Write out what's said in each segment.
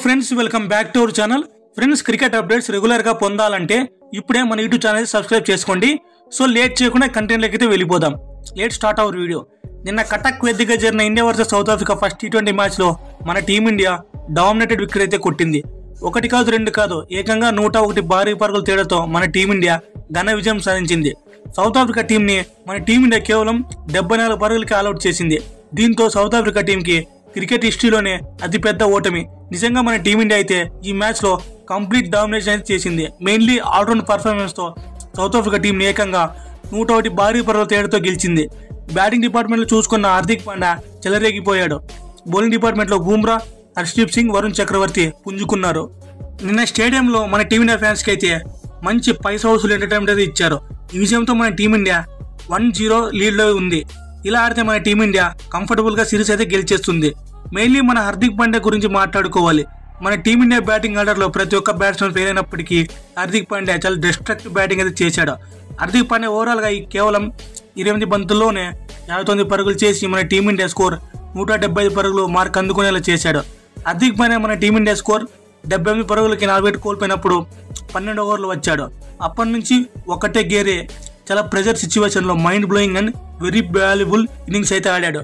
Friends, welcome back to our channel. Friends, cricket updates regular గా పొందాలంటే ఇప్పుడే మన యూట్యూబ్ ఛానల్ సబ్స్క్రైబ్ చేసుకోండి. సో లేట్ చేయకుండా కంటెంట్ లెక్కైతే వెళ్ళిపోదాం. Late start our video. నిన్న కటక్ వేదికగా జరిగిన India versus south Africa first T20 match లో మన టీమిండియా డామినేటెడ్ వికెట్ అయితే కొట్టింది. ఒకటి కాదు రెండు కాదు, ఏకంగా 101 భారీ పరుగుల తేడాతో మన టీమిండియా ఘన విజయం సాధించింది. సౌత్ ఆఫ్రికా టీం ని మన టీమిండియా కేవలం 74 పరుగులకి ఆల్అౌట్ చేసింది. దీంతో సౌత్ ఆఫ్రికా టీం కి క్రికెట్ హిస్టరీలోనే అతిపెద్ద ఓటమి. నిజంగా మన టీమిండియా అయితే ఈ మ్యాచ్ లో కంప్లీట్ డామినేషన్ అయితే చేసింది. మెయిన్లీ ఆల్రౌండ్ పర్ఫార్మెన్స్ తో సౌత్ ఆఫ్రికా టీం ని ఏకంగా 101 భారీ పరుగుల తేడాతో గెలిచింది. బ్యాటింగ్ డిపార్ట్మెంట్ లో చూసుకున్న హార్దిక్ పాండ్యా చెలరేగిపోయాడు. బౌలింగ్ డిపార్ట్మెంట్ లో బూమ్రా, హర్షదీప్ సింగ్, వరుణ్ చక్రవర్తి పుంజుకున్నారు. నిన్న స్టేడియంలో మన టీమిండియా ఫ్యాన్స్ కి అయితే మంచి పైసా వసూలు ఎంటర్టైన్మెంట్ అయితే ఇచ్చారు. ఈ విజయంతో మన టీమిండియా 1-0 లీడ్ లో ఉంది. ఇలా ఆడితే మన టీమిండియా కంఫర్టబుల్ గా సిరీస్ అయితే గెలిచేస్తుంది. మెయిన్లీ మన హార్దిక్ పాండ్యా గురించి మాట్లాడుకోవాలి. మన టీమిండియా బ్యాటింగ్ ఆర్డర్ లో ప్రతి ఒక్క బ్యాట్స్మెన్ ఫెయిల్ అయినప్పటికీ హార్దిక్ పాండ్యా చాలా డిస్ట్రక్టివ్ బ్యాటింగ్ అయితే చేశాడు. హార్దిక్ పాండ్యా ఓవరాల్ గా కేవలం 28 బంతుల్లోనే 59 పరుగులు చేసి మన టీమిండియా స్కోర్ 175 పరుగులు మార్క్ అందుకునేలా చేశాడు. హార్దిక్ పాండ్యా మన టీమిండియా స్కోర్ 78 పరుగులకి 40 కోల్పోయినప్పుడు 12 ఓవర్లు వచ్చాడు. అప్పటి నుంచి ఒకటే గేరే చాలా ప్రెజర్ సిచ్యువేషన్ లో mind blowing and very valuable innings అయితే ఆడాడు.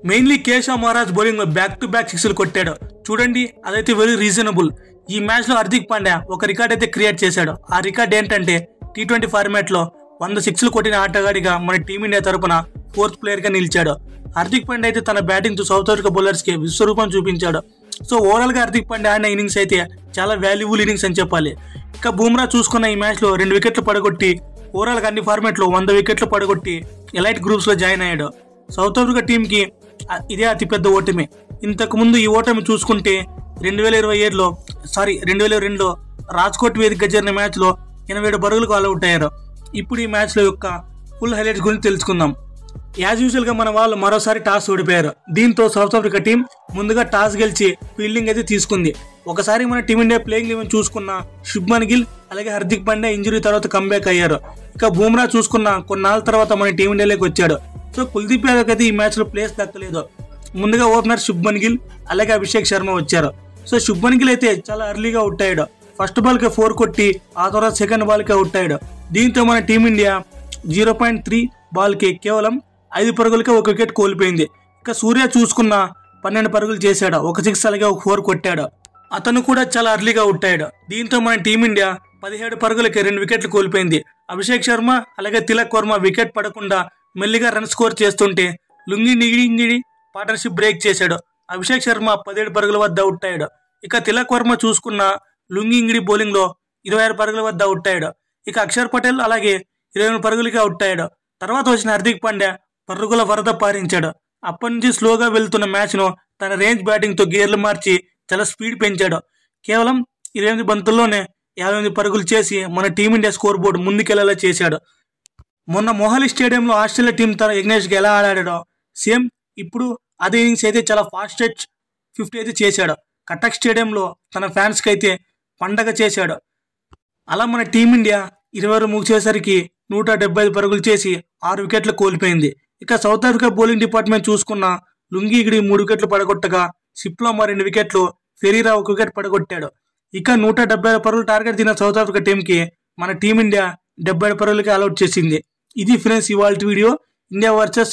మెయిన్లీ కేశవ్ మహారాజ్ బౌలింగ్ లో బ్యాక్ టు బ్యాక్ సిక్స్లు కొట్టాడు. చూడండి, అదైతే వెరీ రీజనబుల్. ఈ మ్యాచ్ లో హార్దిక్ పాండ్యా ఒక రికార్డ్ అయితే క్రియేట్ చేశాడు. ఆ రికార్డ్ ఏంటంటే T20 ఫార్మాట్ లో 100 సిక్స్లు కొట్టిన ఆటగాడిగా మన టీమిండియా తరపున 4th ప్లేయర్ గా నిలిచాడు. హార్దిక్ పాండ్యా అయితే తన బ్యాటింగ్ తో సౌత్ ఆఫ్రికా బౌలర్స్ కి విశ్వరూపం చూపించాడు. సో ఓవరాల్ గా హార్దిక్ పాండ్యా ఆడిన ఇన్నింగ్స్ అయితే చాలా వాల్యుబుల్ ఇన్నింగ్స్ అని చెప్పాలి. ఇక బూమ్రా చూసుకున్న ఈ మ్యాచ్ లో 2 వికెట్లు పడగొట్టి ఓవరాల్ గా అన్ని ఫార్మాట్ లో 100 వికెట్లు పడగొట్టి ఎలైట్ గ్రూప్స్ లో జాయిన్ అయ్యాడు. సౌత్ ఆఫ్రికా టీం కి ఇదే అతిపెద్ద ఓటమి. ఇంతకు ముందు ఈ ఓటమి చూసుకుంటే 2022లో రాజ్కోట్ వేదికగా జరిగిన మ్యాచ్ లో 87 పరుగులకు ఆల్అౌట్ అయ్యారు. ఇప్పుడు ఈ మ్యాచ్ లో యొక్క ఫుల్ హైలైట్స్ గురించి తెలుసుకుందాం. యాజ్ యూజువల్ గా మన వాళ్ళు మరోసారి టాస్ ఓడిపోయారు. దీంతో సౌత్ ఆఫ్రికా టీం ముందుగా టాస్ గెలిచి ఫీల్డింగ్ అయితే తీసుకుంది. ఒకసారి మన టీమిండియా ప్లేయింగ్ లెవెన్ చూసుకున్న శుభ్మన్ గిల్ అలాగే హార్దిక్ పాండ్యా ఇంజరీ తర్వాత కంబ్యాక్ అయ్యారు. ఇక బూమ్రా చూసుకున్న కొన్నాళ్ళ తర్వాత మన టీమిండియాలోకి వచ్చాడు. సో కుల్దీప్ యాదవ్ అయితే ఈ మ్యాచ్ లో ప్లేస్ దక్కలేదు. ముందుగా ఓపెనర్ శుభ్మన్ గిల్ అలాగే అభిషేక్ శర్మ వచ్చారు. సో శుభ్మన్ గిల్ అయితే చాలా ఎర్లీగా అవుట్ అయ్యాడు. ఫస్ట్ బాల్ కి 4 కొట్టి ఆ తర్వాత సెకండ్ బాల్ కి అవుట్ అయ్యాడు. దీంతో మన టీమిండియా 0.3 బాల్ కి కేవలం 5 పరుగులకే 1 వికెట్ కోల్పోయింది. ఇక సూర్య చూసుకున్న 12 పరుగులు చేశాడు. 1 6 అలాగే 1 4 కొట్టాడు. అతను కూడా చాలా ఎర్లీగా అవుట్ అయ్యాడు. దీంతో మన టీమిండియా 17 పరుగులకి 2 వికెట్లు కోల్పోయింది. అభిషేక్ శర్మ అలాగే తిలక్ వర్మ వికెట్ పడకుండా మెల్లిగా రన్ స్కోర్ చేస్తుంటే లుంగి నిగిడి పార్ట్నర్షిప్ బ్రేక్ చేశాడు. అభిషేక్ శర్మ 17 పరుగుల వద్ద అవుట్ అయ్యాడు. ఇక తిలక్ వర్మ చూసుకున్న లుంగి ఇంగిడి బౌలింగ్ లో 26 పరుగుల వద్ద అవుట్ అయ్యాడు. ఇక అక్షర్ పటేల్ అలాగే 28 పరుగులకి అవుట్ అయ్యాడు. తర్వాత వచ్చిన హార్దిక్ పాండ్యా పరుగుల వరద పారించాడు. అప్పటి నుంచి స్లోగా వెళ్తున్న మ్యాచ్ ను తన రేంజ్ బ్యాటింగ్ తో గేర్లు మార్చి చాలా స్పీడ్ పెంచాడు. కేవలం 28 బంతుల్లోనే 58 పరుగులు చేసి మన టీమిండియా స్కోర్ బోర్డు ముందుకెళ్లేలా చేశాడు. మొన్న మొహాలీ స్టేడియంలో ఆస్ట్రేలియా టీం తన ఎగ్నెస్ట్ గా ఎలా ఆడాడో సేమ్ ఇప్పుడు అదే ఇన్నింగ్స్ అయితే చాలా ఫాస్టెస్ట్ 50 అయితే చేశాడు. కటక్ స్టేడియంలో తన ఫ్యాన్స్ కి అయితే పండగ చేశాడు. అలా మన టీమిండియా 20 ముగిసేసరికి 175 పరుగులు చేసి 6 వికెట్లు కోల్పోయింది. ఇక సౌత్ ఆఫ్రికా బౌలింగ్ డిపార్ట్మెంట్ చూసుకున్న లుంగి ఇగిడి 3 వికెట్లు పడగొట్టగా సిప్లామా 2 వికెట్లు, ఫెరీరా 1 వికెట్ పడగొట్టాడు. ఇక 175 పరుగులు టార్గెట్ తిన్న సౌత్ ఆఫ్రికా టీం కి మన టీమిండియా 77 పరుగులకి ఆల్అౌట్ చేసింది. ఇది ఫ్రెండ్స్ ఇవాల్టి video. India versus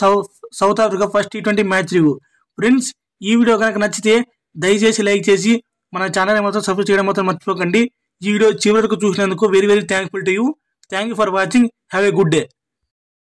south Africa first T20 match review. Friends, ఈ వీడియో కనుక నచ్చితే దయచేసి లైక్ చేసి మన ఛానల్ మాత్రం సబ్స్క్రైబ్ చేయడం మాత్రం మర్చిపోకండి. ఈ వీడియో చివరి వరకు చూసినందుకు very thankful to you. Thank you for watching. Have a good day.